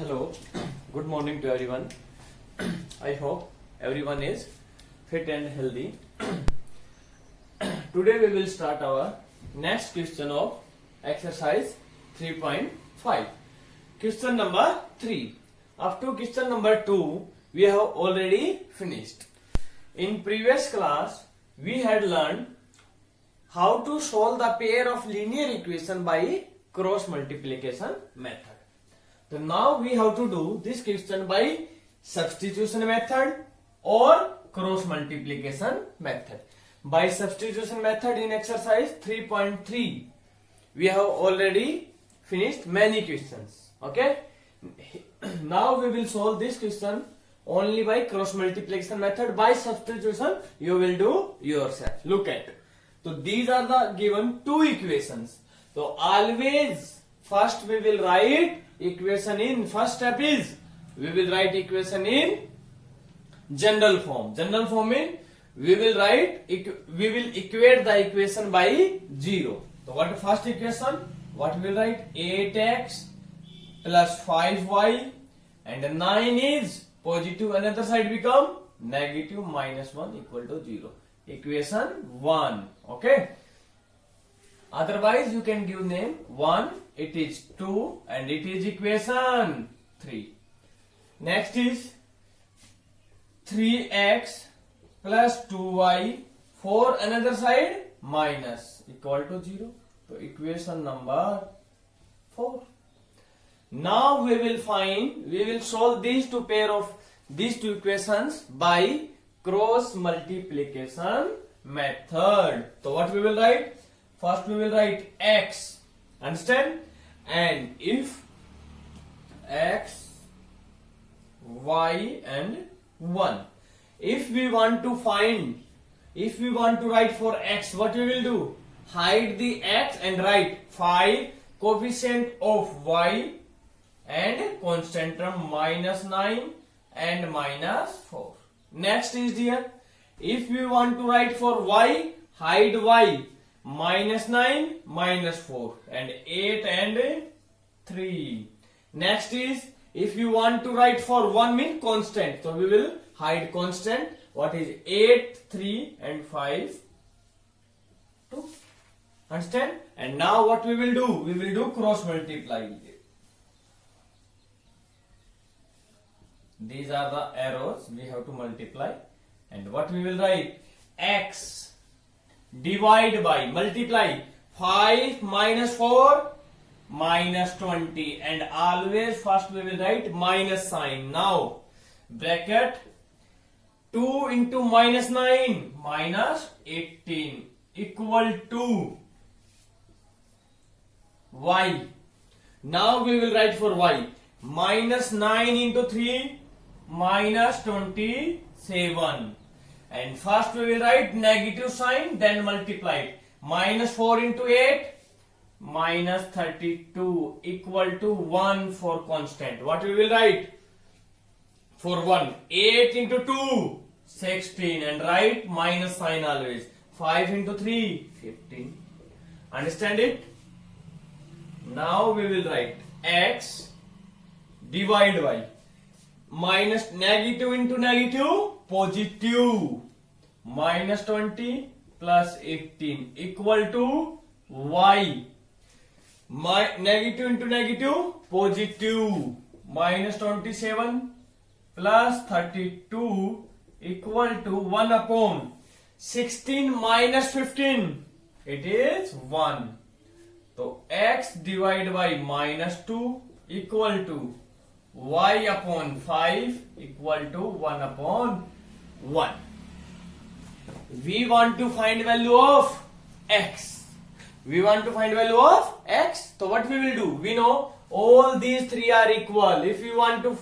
Hello, good morning to everyone. I hope everyone is fit and healthy. Today we will start our next question of exercise 3.5. Question number 3. Up to question number 2 we have already finished. In previous class we had learned how to solve the pair of linear equation by cross multiplication method. So now we have to do this question by substitution method or cross multiplication method. By substitution method in exercise 3.3 we have already finished many questions. Okay. Now we will solve this question only by cross multiplication method. By substitution you will do yourself. Look at. So these are the given two equations. So always first we will write equation in, first step is we will write equation in general form. General form means we will equate the equation by 0. So what is first equation? What we will write? 8x plus 5y and 9 is positive, another side become negative, minus 1 equal to 0. Equation 1. Okay. Otherwise you can give name 1, it is 2 and it is equation 3. Next is 3x plus 2y, 4 another side minus equal to 0. So equation number 4. Now we will solve these two equations by cross multiplication method. So what we will write? First we will write x, understand? And if x, y and 1. If we want to write for x, what we will do? Hide the x and write 5 coefficient of y and constant term minus 9 and minus 4. Next is here, if we want to write for y, hide y, minus 9, minus 4 and 8 and 3. Next is, if you want to write for 1 mean constant, so we will hide constant. What is 8, 3 and 5, 2. Understand? And now what we will do? We will do cross multiply. These are the arrows we have to multiply. And what we will write? X divide by, multiply 5 minus 4 minus 20 and always first we will write minus sign. Now bracket 2 into minus 9 minus 18 equal to y. Now we will write for y, minus 9 into 3 minus 27. And first we will write negative sign, then multiply it. Minus 4 into 8, minus 32 equal to 1 for constant. What we will write? For 1, 8 into 2, 16 and write minus sign always. 5 into 3, 15. Understand it? Now we will write x divide by minus negative into negative, positive, minus 20 plus 18 equal to y. Negative into negative, positive, minus 27 plus 32 equal to 1 upon 16 minus 15, it is 1. So x divided by minus 2 equal to y upon 5 equal to 1 upon 1. We want to find value of x. So what we will do? We know all these three are equal. If we want to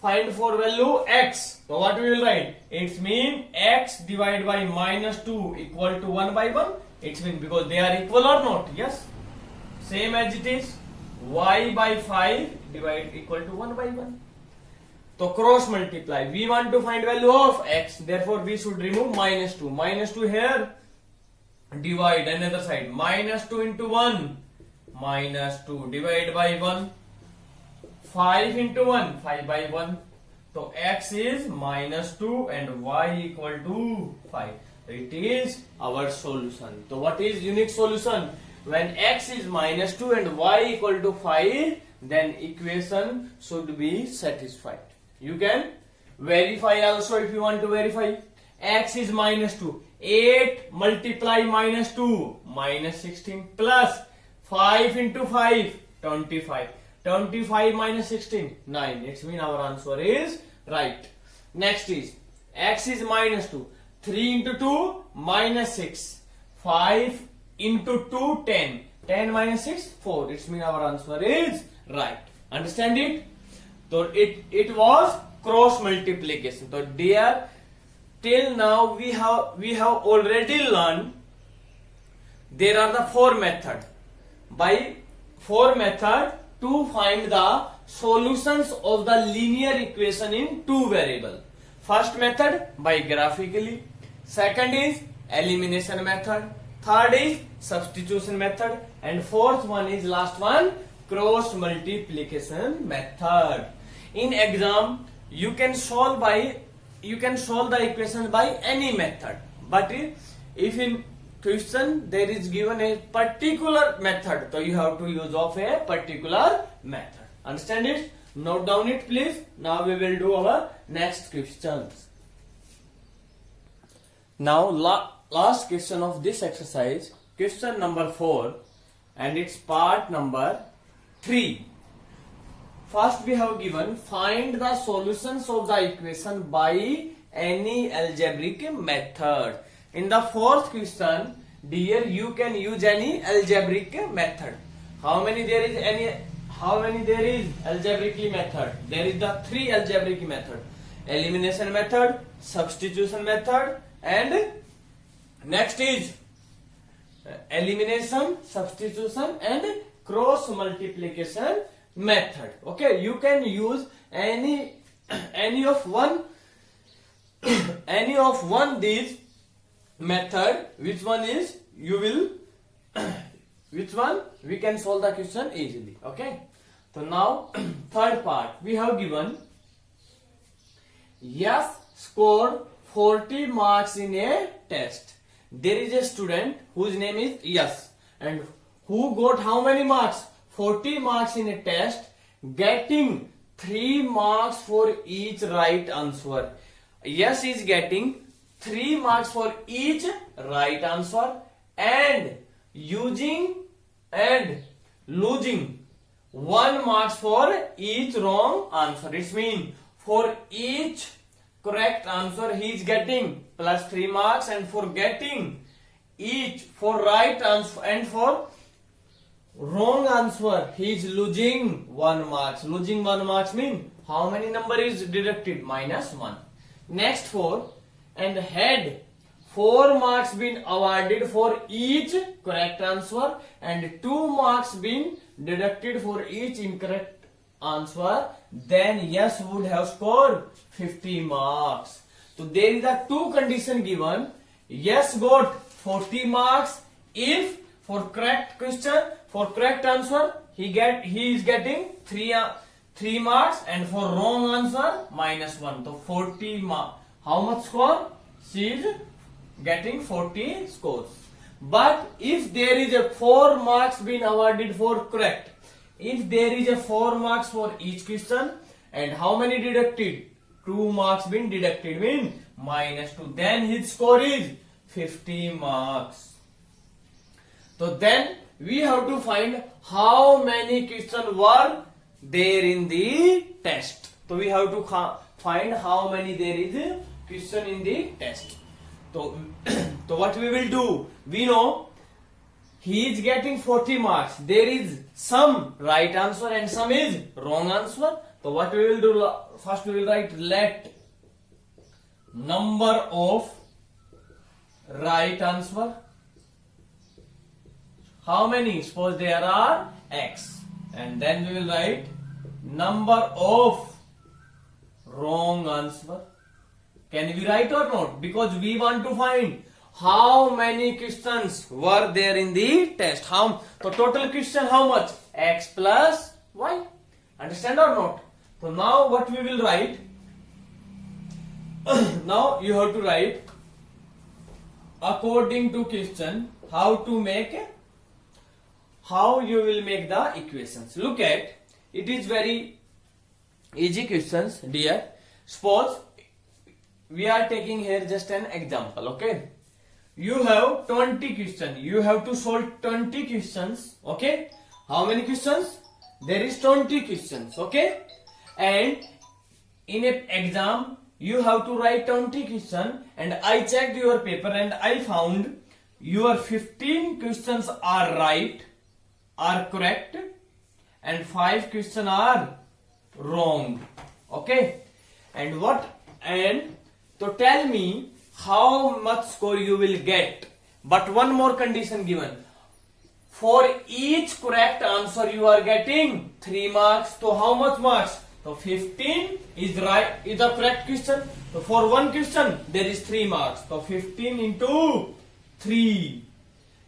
find for value x, so what we will write? It means x divided by minus 2 equal to 1 by 1. It means because they are equal or not? Yes. Same as it is. Y by 5 divide equal to 1 by 1. So cross multiply. We want to find value of x. Therefore we should remove minus 2. Minus 2 here. Divide another side. Minus 2 into 1. Minus 2 divided by 1. 5 into 1, 5 by 1. So x is -2 and y equal to 5. It is our solution. So what is unique solution? When x is -2 and y equal to 5, then equation should be satisfied. You can verify also if you want to verify. X is -2. 8 multiply -2, -16 plus 5 into 5, 25. 25 minus 16, 9. It means our answer is right. Next is x is -2. 3 into 2, -6. 5 into 2, 10. 10 minus 6, 4. It means our answer is right. Understand it? So it was cross multiplication. So dear, till now we have already learned there are the 4 methods. By 4 methods to find the solutions of the linear equation in 2 variables. First method by graphically. Second is elimination method. Third is substitution method. And fourth one is last one, cross multiplication method. In exam, you can solve the equation by any method. But if in question there is given a particular method, so you have to use of a particular method. Understand it? Note down it, please. Now we will do our next questions. Now last question of this exercise, question number 4, and it's part number 3. First we have given find the solutions of the equation by any algebraic method. In the fourth question, dear, you can use any algebraic method. How many there is algebraic method? There is the 3 algebraic method: elimination method, substitution method, and next is elimination, substitution, and cross multiplication method. Okay, you can use any of one these method. Which one we can solve the question easily. Okay, so now third part we have given yes scored 40 marks in a test. There is a student whose name is Yes, and who got how many marks? 40 marks in a test, getting 3 marks for each right answer. Yes is getting 3 marks for each right answer and losing 1 marks for each wrong answer. It means for each correct answer he is getting plus 3 marks, and for getting for right answer and for wrong answer he is losing 1 marks. Losing 1 marks means how many number is deducted? -1. Next 4, and had 4 marks been awarded for each correct answer and 2 marks been deducted for each incorrect answer, then yes would have scored 50 marks. So there is a 2 condition given. Yes got 40 marks if for correct question, for correct answer he is getting 3 marks, and for wrong answer -1. So 40 marks. How much score? She is getting 40 scores. But if there is a 4 marks been awarded for correct, if there is a 4 marks for each question, and how many deducted? 2 marks been deducted mean -2. Then his score is 50 marks. So then we have to find how many questions were there in the test. So we have to find how many there is a question in the test. So what we will do? We know he is getting 40 marks. There is some right answer and some is wrong answer. So what we will do? First we will write let number of right answer. How many? Suppose there are x, and then we will write number of wrong answer. Can we write or not? Because we want to find how many questions were there in the test. So total question how much? X plus y. Understand or not? So now what we will write? Now you have to write according to question how you will make the equations. Look at it, is very easy questions, dear. Suppose we are taking here just an example. Okay, you have 20 questions. You have to solve 20 questions. Okay, how many questions? There is 20 questions. Okay, and in an exam you have to write 20 questions, and I checked your paper and I found your 15 questions are right, are correct, and 5 questions are wrong. Okay, and so tell me how much score you will get. But one more condition given. For each correct answer you are getting 3 marks. So how much marks? So 15 is right, is the correct question. So for one question there is 3 marks. So 15 into 3.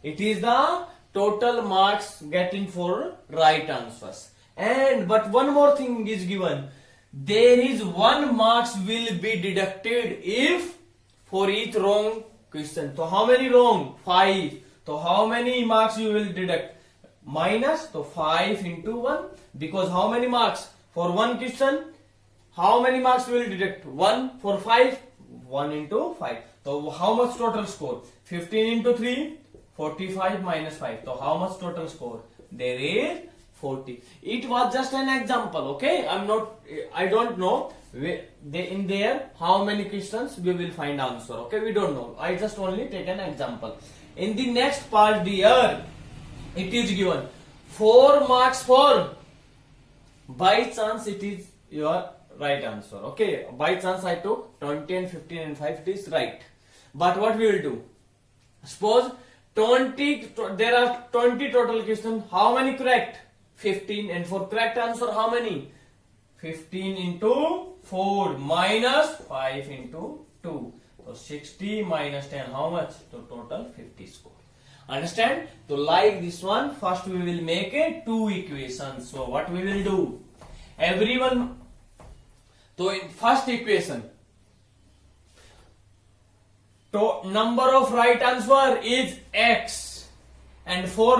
It is the total marks getting for right answers. And but one more thing is given. There is 1 marks will be deducted if for each wrong question. So how many wrong? 5. So how many marks you will deduct? Minus. So 5 into 1. Because how many marks? For one question, how many marks will deduct? 1. For 5, 1 into 5. So how much total score? 15 into 3, 45 minus 5. So how much total score? There is 40. It was just an example. Okay, I don't know in there how many questions we will find answer. Okay, we don't know. I just only take an example. In the next part, dear, it is given 4 marks for by chance it is your right answer. Okay, by chance I took 20 and 15 and 5, it is right. But what we will do? Suppose 20, there are 20 total questions. How many correct? 15. And for correct answer, how many? 15 into 4 minus 5 into 2. So 60 minus 10, how much? So total 50 score. Understand? So like this one, first we will make a 2 equations. So what we will do? Everyone, so in first equation, number of right answer is x, and for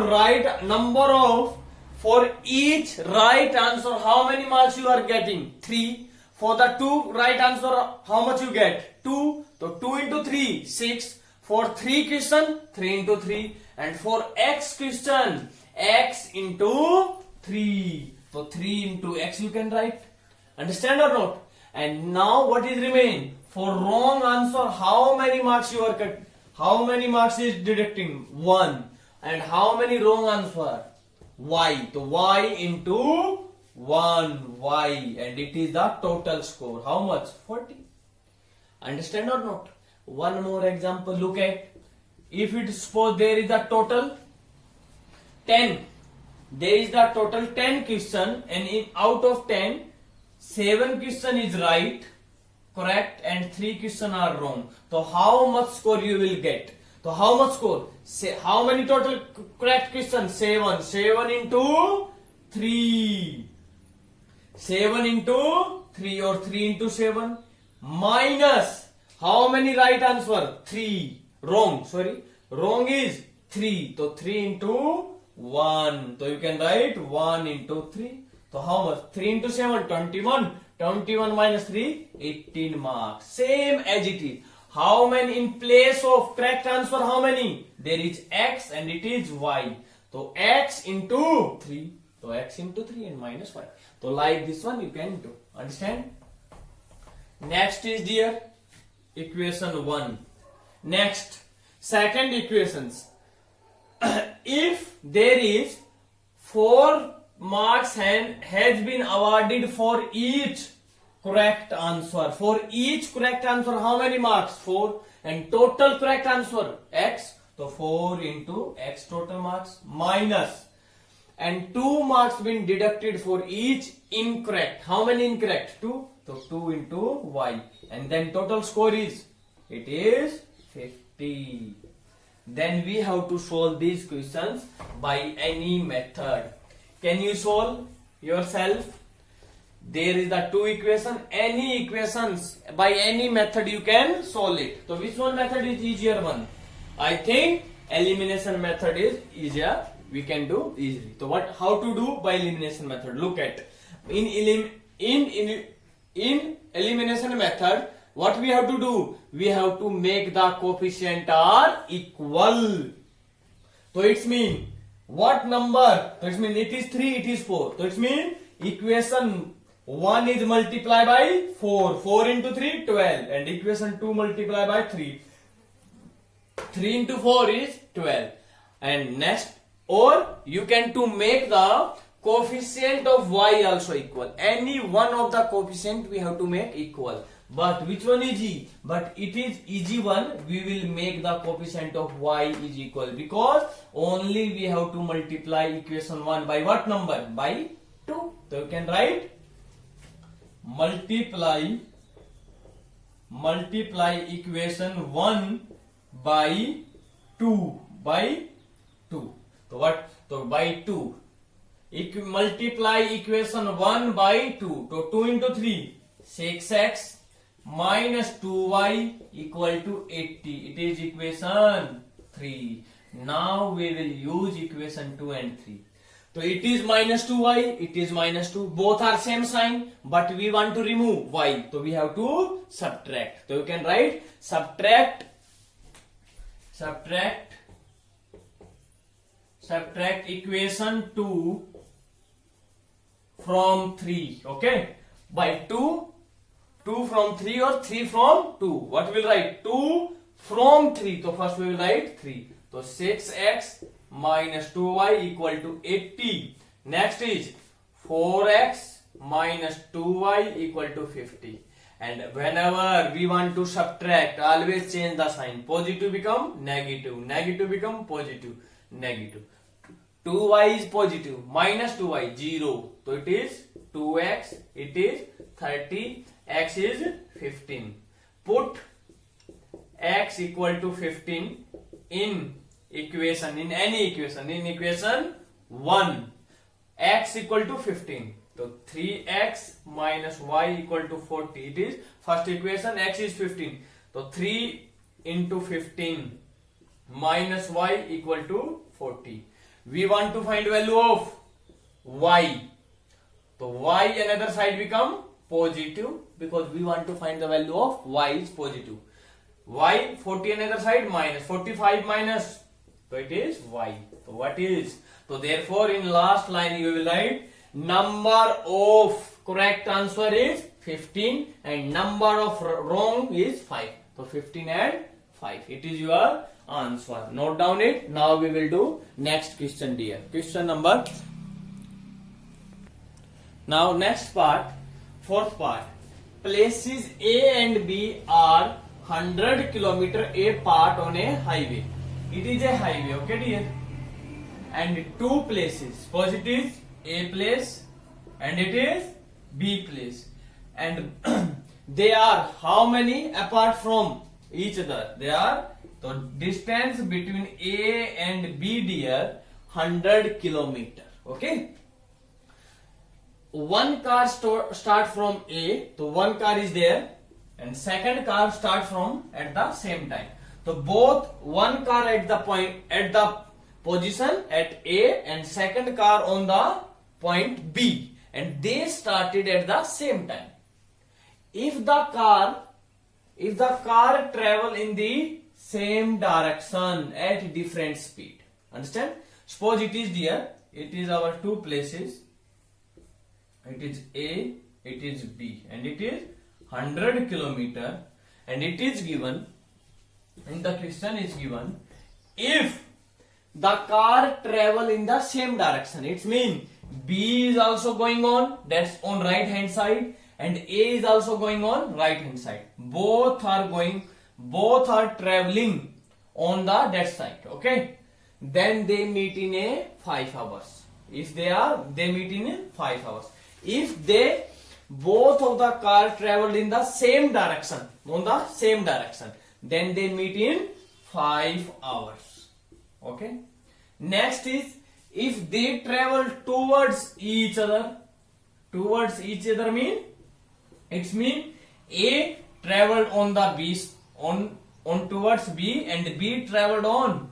each right answer, how many marks you are getting? 3. For the 2 right answer, how much you get? 2. So 2 into 3, 6. For 3 question, 3 into 3. And for x question, x into 3. So 3 into x you can write. Understand or not? And now what is remain? For wrong answer, how many marks you are getting? How many marks is deducting? 1. And how many wrong answer? Y. So y into 1 y, and it is the total score. How much? 40. Understand or not? One more example. Look at, if it suppose there is a total 10. There is the total 10 question, and out of 10, 7 question is right, correct, and 3 question are wrong. So how much score you will get? So how much score? Say how many total correct questions? 7. 7 into 3. 7 into 3 or 3 into 7 minus how many right answer? 3. Wrong. Sorry. Wrong is 3. So 3 into 1. So you can write 1 into 3. So how much? 3 into 7, 21. 21 minus 3, 18 marks. Same as it is. How many in place of correct answer? How many? There is x and it is y. So x into 3. So x into 3 and minus 5. So like this one you can do. Understand? Next is dear equation 1. Next, second equations. If there is 4 marks has been awarded for each correct answer. For each correct answer, how many marks? 4. And total correct answer, x. So 4 into x total marks minus. And 2 marks been deducted for each incorrect. How many incorrect? 2. So 2 into y. And then total score is, it is 50. Then we have to solve these questions by any method. Can you solve yourself? there is the two equation, any equations by any method you can solve it. So which one method is easier one? I think elimination method is easier, we can do easily. So what, how to do by elimination method? Look at in elimination method, what we have to do? We have to make the coefficient are equal. So it's mean what number? So it means it is 3, it is 4. So it means equation 1 is multiplied by 4. 4 into 3, 12. And equation 2 multiplied by 3. 3 into 4 is 12. And next, or you can to make the coefficient of y also equal. Any one of the coefficient we have to make equal. But which one is easy? But it is easy one. We will make the coefficient of y is equal, because only we have to multiply equation 1 by what number? By 2. So you can write multiply equation 1 by 2 by 2. So what? So by 2. Multiply equation 1 by 2. So 2 into 3, 6x minus 2y equal to 80. It is equation 3. Now we will use equation 2 and 3. So it is minus 2y, it is minus 2. Both are same sign, but we want to remove y. So we have to subtract. So you can write subtract equation 2 from 3. Okay? By 2 from 3 or 3 from 2. What we will write? 2 from 3. So first we will write 3. So 6x minus 2y equal to 80. Next is 4x minus 2y equal to 50. And whenever we want to subtract, always change the sign. Positive become negative. Negative become positive. Negative. 2y is positive. Minus 2y, 0. So it is 2x. It is 30. X is 15. Put x equal to 15 in equation, in any equation, in equation 1. X equal to 15. So 3x minus y equal to 40. It is first equation, x is 15. So 3 into 15 minus y equal to 40. We want to find value of y. So y another side become positive, because we want to find the value of y is positive. Y 40 another side minus 45 minus. So it is y. So what is? So therefore in last line you will write number of correct answer is 15 and number of wrong is 5. So 15 and 5. It is your answer. Note down it. Now we will do next question, dear. Question number. Now next part, fourth part. Places A and B are 100 km apart on a highway. It is a highway, okay dear? And two places. Suppose it is A place and it is B place. And they are how many apart from each other? They are, the distance between A and B, dear, 100 km. Okay? One car start from A, so one car is there, and second car start from at the same time. So both one car at the point, at the position at A, and second car on the point B, and they started at the same time. If the car travel in the same direction at different speed, understand? Suppose it is there, it is our two places. It is A, it is B, and it is 100 km, and it is given, in the question is given, if the car travel in the same direction, it means B is also going on, that's on right hand side, and A is also going on right hand side. Both are traveling on the that side, okay? Then they meet in a 5 hours. If they meet in a 5 hours. If they both of the car traveled in the same direction, on the same direction, then they meet in 5 hours. Okay. Next is if they travel towards each other. towards each other mean it's mean A traveled on the B on towards B and B traveled on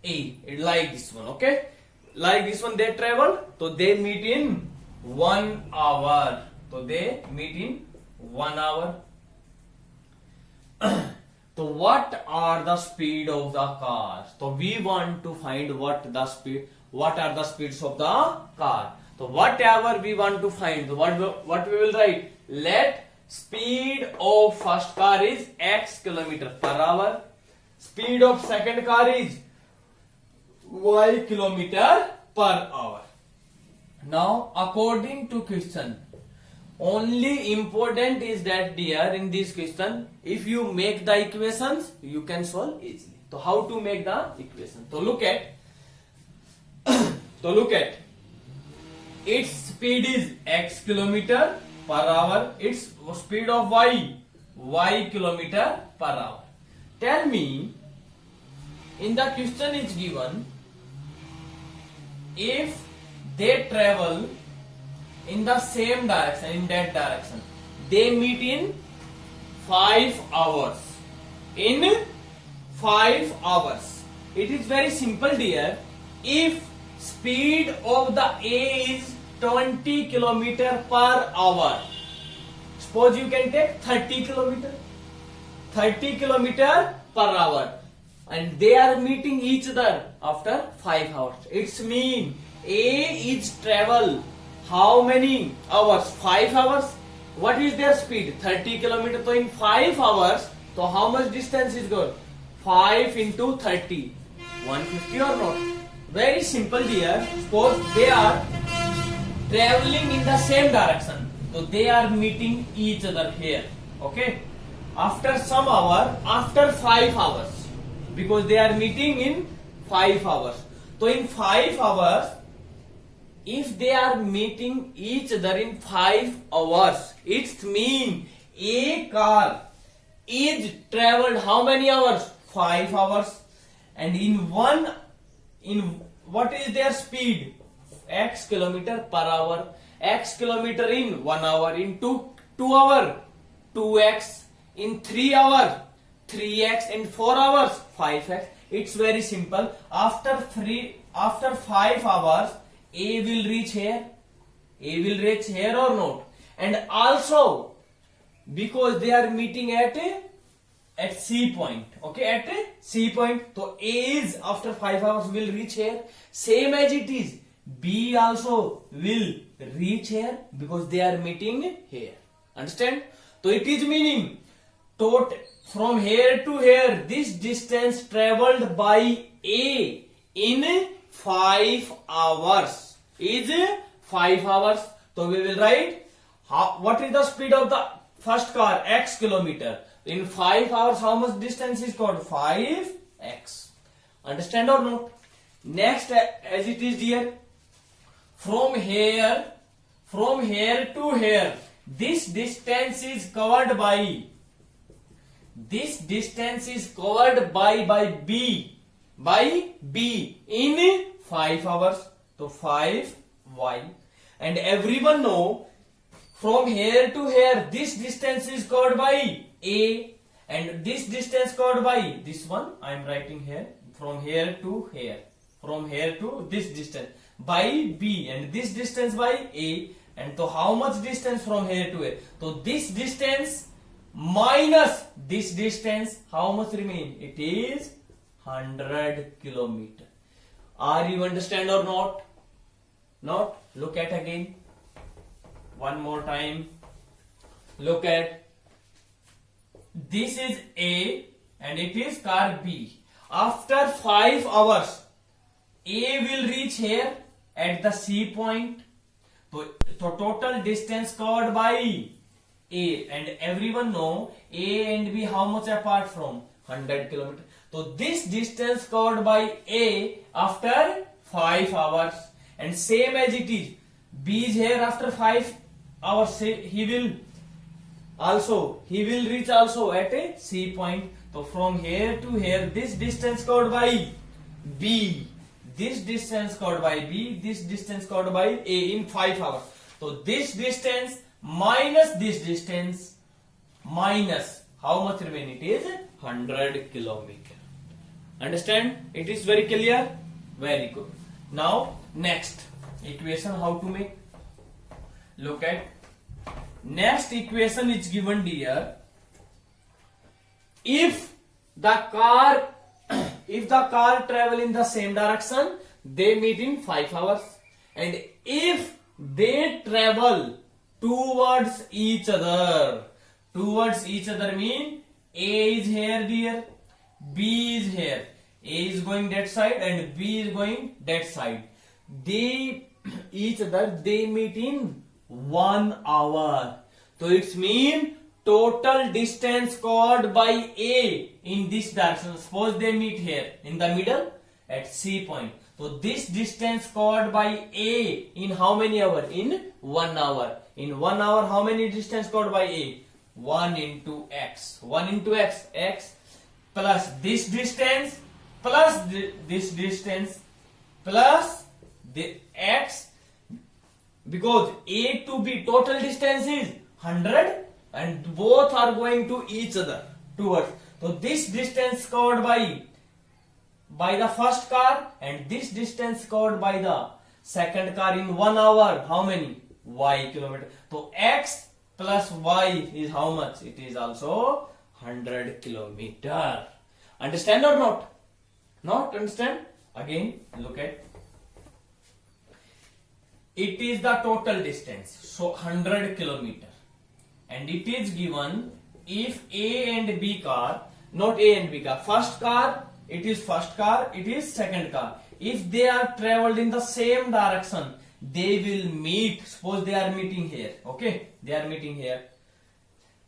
A. It like this one, okay? Like this one they travel, so they meet in 1 hour. So they meet in 1 hour. So what are the speed of the car? So we want to find what are the speeds of the car. So whatever we want to find, what we will write? Let speed of first car is x kilometer per hour. Speed of second car is y kilometer per hour. Now according to question, only important is that dear in this question, if you make the equations, you can solve easily. So how to make the equation? So look at its speed is x kilometer per hour. Its speed of y kilometer per hour. Tell me, in the question is given, if they travel in the same direction, in that direction, they meet in 5 hours. In 5 hours. It is very simple dear. If speed of the A is 20 kilometer per hour, suppose you can take 30 kilometer per hour, and they are meeting each other after 5 hours. It's mean A is travel how many hours? 5 hours. What is their speed? 30 kilometer. So in 5 hours, so how much distance is gone? 5 into 30, 150 or not? Very simple dear. Suppose they are traveling in the same direction, so they are meeting each other here, okay? After some hour, after 5 hours, because they are meeting in 5 hours. So in 5 hours, if they are meeting each other in 5 hours, it means a car is traveled how many hours? 5 hours. And in what is their speed? X kilometer per hour. X kilometer in 1 hour. In 2 hour, 2x. In 3 hour, 3x. In 4 hours, 5x. It's very simple. After 5 hours, A will reach here. A will reach here or not? And also, because they are meeting at C point, okay, at C point, so A is after 5 hours will reach here. Same as it is, B also will reach here because they are meeting here. Understand? So it is meaning from here to here, this distance traveled by A in 5 hours is 5 hours. So we will write what is the speed of the first car? X kilometer. In 5 hours, how much distance is called? 5x. Understand or not? Next, as it is here, from here to here, this distance is covered by B in 5 hours. So 5y. And everyone know, from here to here, this distance is covered by A, and this distance covered by this one. I am writing here, from here to here, from here to this distance by B, and this distance by A. And so how much distance from here to here? So this distance minus this distance, how much remain? It is 100 kilometer. Are you understand or not? Not? Look at again. One more time. Look at. This is A and it is car B. After 5 hours, A will reach here at the C point. So total distance covered by A, and everyone know A and B how much apart from? 100 kilometers. So this distance covered by A after 5 hours, and same as it is, B is here after 5 hours. He will reach also at a C point. So from here to here, this distance covered by B, this distance covered by B, this distance covered by A in 5 hours. So this distance minus this distance minus how much remain? It is 100 kilometer. Understand? It is very clear? Very good. Now next equation how to make? Look at next equation is given here. If the car travel in the same direction, they meet in 5 hours. And if they travel towards each other mean A is here dear, B is here. A is going that side and B is going that side. They meet in 1 hour. So it's mean total distance covered by A in this direction. Suppose they meet here in the middle at C point. So this distance covered by A in how many hours? In 1 hour. In 1 hour, how many distance covered by A? 1 into x. 1 into x plus this distance plus this distance plus the x, because A to B total distance is 100 and both are going to each other towards. So this distance covered by the first car and this distance covered by the second car in 1 hour, how many? Y kilometer. So x plus y is how much? It is also 100 kilometer. Understand or not? Not understand? Again look at. It is the total distance, so 100 kilometer, and it is given if A and B car, not A and B car, first car, it is first car, it is second car. If they are traveled in the same direction, they will meet. Suppose they are meeting here, okay? They are meeting here.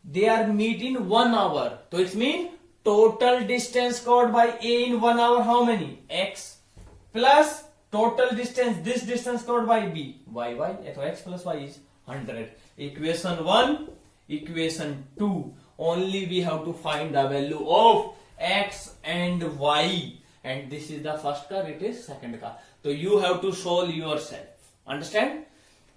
They are meeting 1 hour. So it means total distance covered by A in 1 hour, how many? X plus total distance, this distance covered by B, y. So x plus y is 100. Equation 1, equation 2. Only we have to find the value of x and y. And this is the first car, it is second car. So you have to solve yourself. Understand?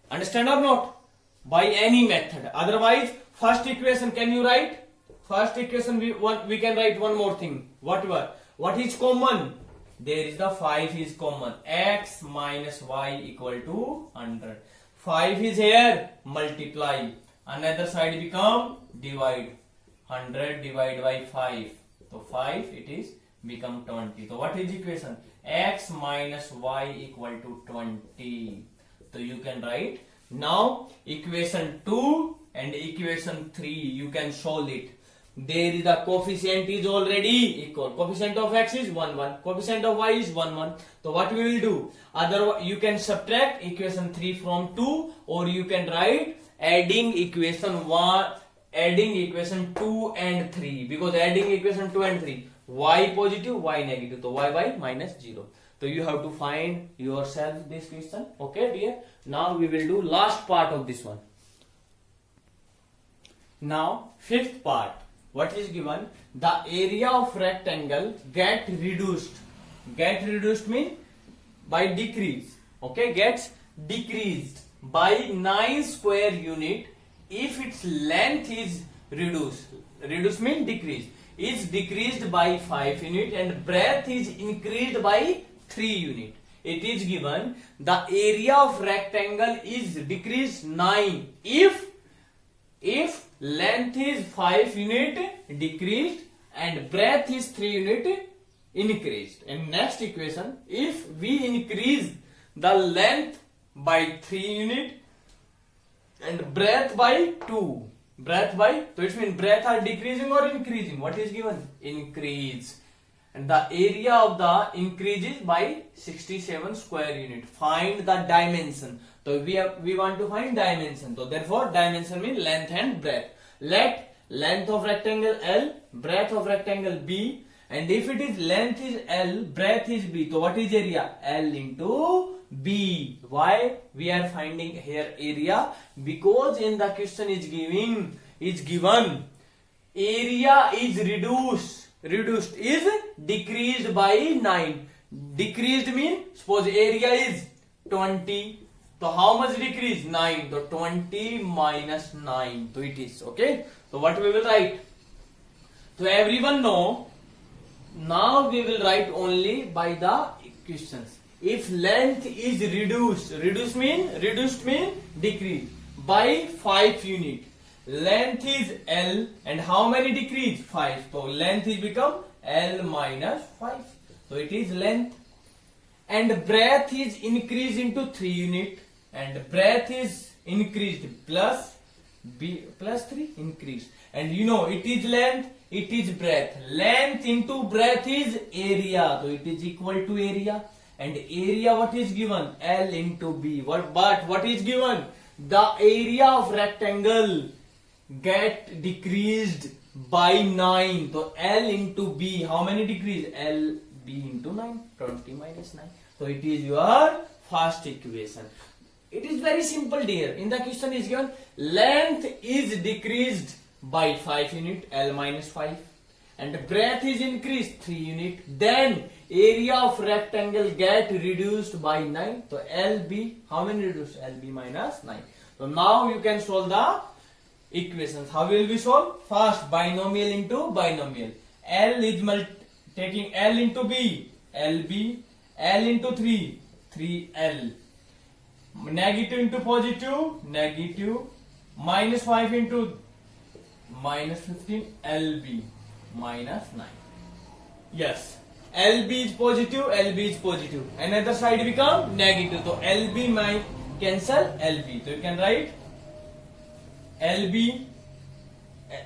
Understand or not? By any method. Otherwise, first equation can you write? First equation we can write one more thing. What is common? There is the 5 is common. X minus y equal to 100. 5 is here. Multiply. Another side become divide. 100 divided by 5. So 5 it is become 20. So what is equation? X minus y equal to 20. So you can write. Now equation 2 and equation 3 you can solve it. There is the coefficient is already equal. Coefficient of x is 1 1. Coefficient of y is 1 1. So what we will do? Otherwise you can subtract equation 3 from 2, or you can write adding equation 1, adding equation 2 and 3, because adding equation 2 and 3, y positive, y negative. So y minus 0. So you have to find yourself this question. Okay dear. Now we will do last part of this one. Now fifth part. What is given? The area of rectangle get reduced. Get reduced mean by decrease. Okay, gets decreased by 9 square unit if its length is reduced. Reduced mean decrease. Is decreased by 5 unit and breadth is increased by 3 unit. It is given the area of rectangle is decreased 9 if length is 5 unit decreased and breadth is 3 unit increased. And next equation, if we increase the length by 3 unit and breadth by 2, so it means breadth are decreasing or increasing. What is given? Increase. And the area of the increases by 67 square unit. Find the dimension. So we want to find dimension. So therefore dimension means length and breadth. Let length of rectangle L, breadth of rectangle B, and if it is length is L, breadth is B, so what is area? L into B. Why we are finding here area? Because in the question is given area is reduced is decreased by 9. Decreased means suppose area is 20. तो how much decrease? 9. So 20 minus 9. So it is okay. So what we will write? So everyone know. Now we will write only by the equations. If length is reduced mean decrease by 5 unit. Length is L and how many decrease? 5. So length is become L minus 5. So it is length. And breadth is increased into 3 unit and breadth is increased plus B plus 3 increased. And you know it is length, it is breadth. Length into breadth is area. So it is equal to area. And area what is given? L into B. But what is given? The area of rectangle get decreased by 9. So L into B. How many decrease? L B into 9. 20 minus 9. So it is your first equation. It is very simple dear. In the question is given length is decreased by 5 unit L minus 5 and breadth is increased 3 unit. Then area of rectangle get reduced by 9. So LB how many reduced? LB minus 9. So now you can solve the equations. How will we solve? First binomial into binomial. L is taking L into B. LB. L into 3. 3L. Negative into positive. Negative. Minus 5 into minus 15. LB. Minus 9. Yes. LB is positive. LB is positive. Another side become negative. So LB might cancel LB. So you can write LB.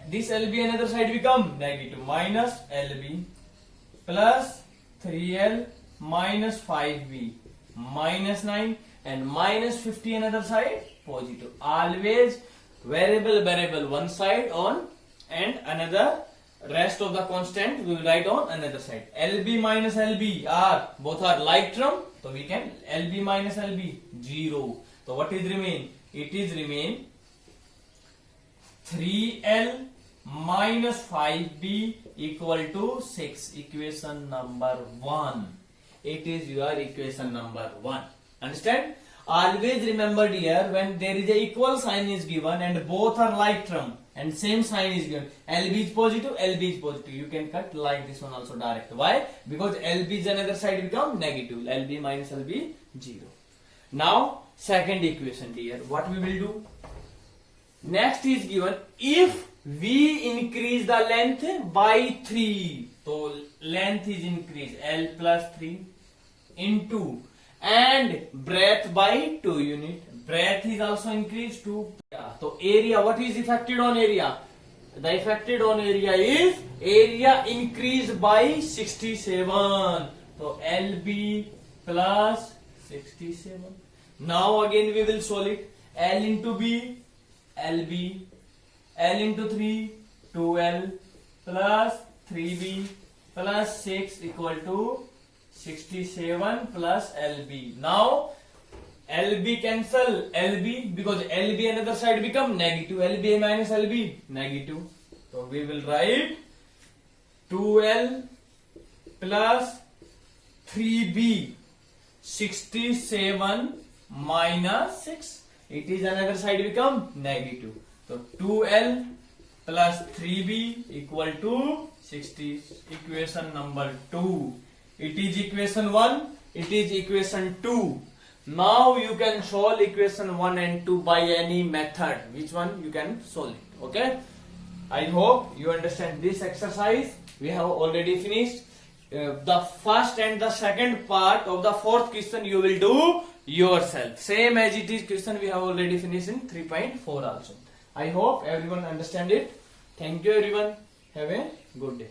This LB another side become negative. Minus LB plus 3L minus 5B minus 9 and minus 50 another side positive. Always variable one side on and another rest of the constant we will write on another side. LB minus LB are both are like term, so we can LB minus LB 0. So what is remain? It is remain 3L minus 5B equal to 6. Equation number 1. It is your equation number 1. Understand? Always remember dear, when there is a equal sign is given and both are like term and same sign is given, LB is positive, LB is positive, you can cut like this one also direct. Why? Because LB is another side become negative. LB minus LB 0. Now second equation dear, what we will do? Next is given if we increase the length by 3. So length is increased L plus 3 into and breadth by 2 unit. Breadth is also increased to. So area, what is affected on area? The affected on area is area increased by 67. So LB plus 67. Now again we will solve it. L into B, LB, L into 3, 2L plus 3B plus 6 equal to 67 plus LB. Now LB cancel LB because LB another side become negative. LB minus LB negative. So we will write 2L plus 3B 67 minus 6. It is another side become negative. So 2L plus 3B equal to 60. Equation number 2. It is equation 1. It is equation 2. Now you can solve equation 1 and 2 by any method. Which one you can solve it. Okay. I hope you understand this exercise. We have already finished. The first and the second part of the fourth question you will do yourself. Same as it is question we have already finished in 3.4 also. I hope everyone understand it. Thank you everyone. Have a good day.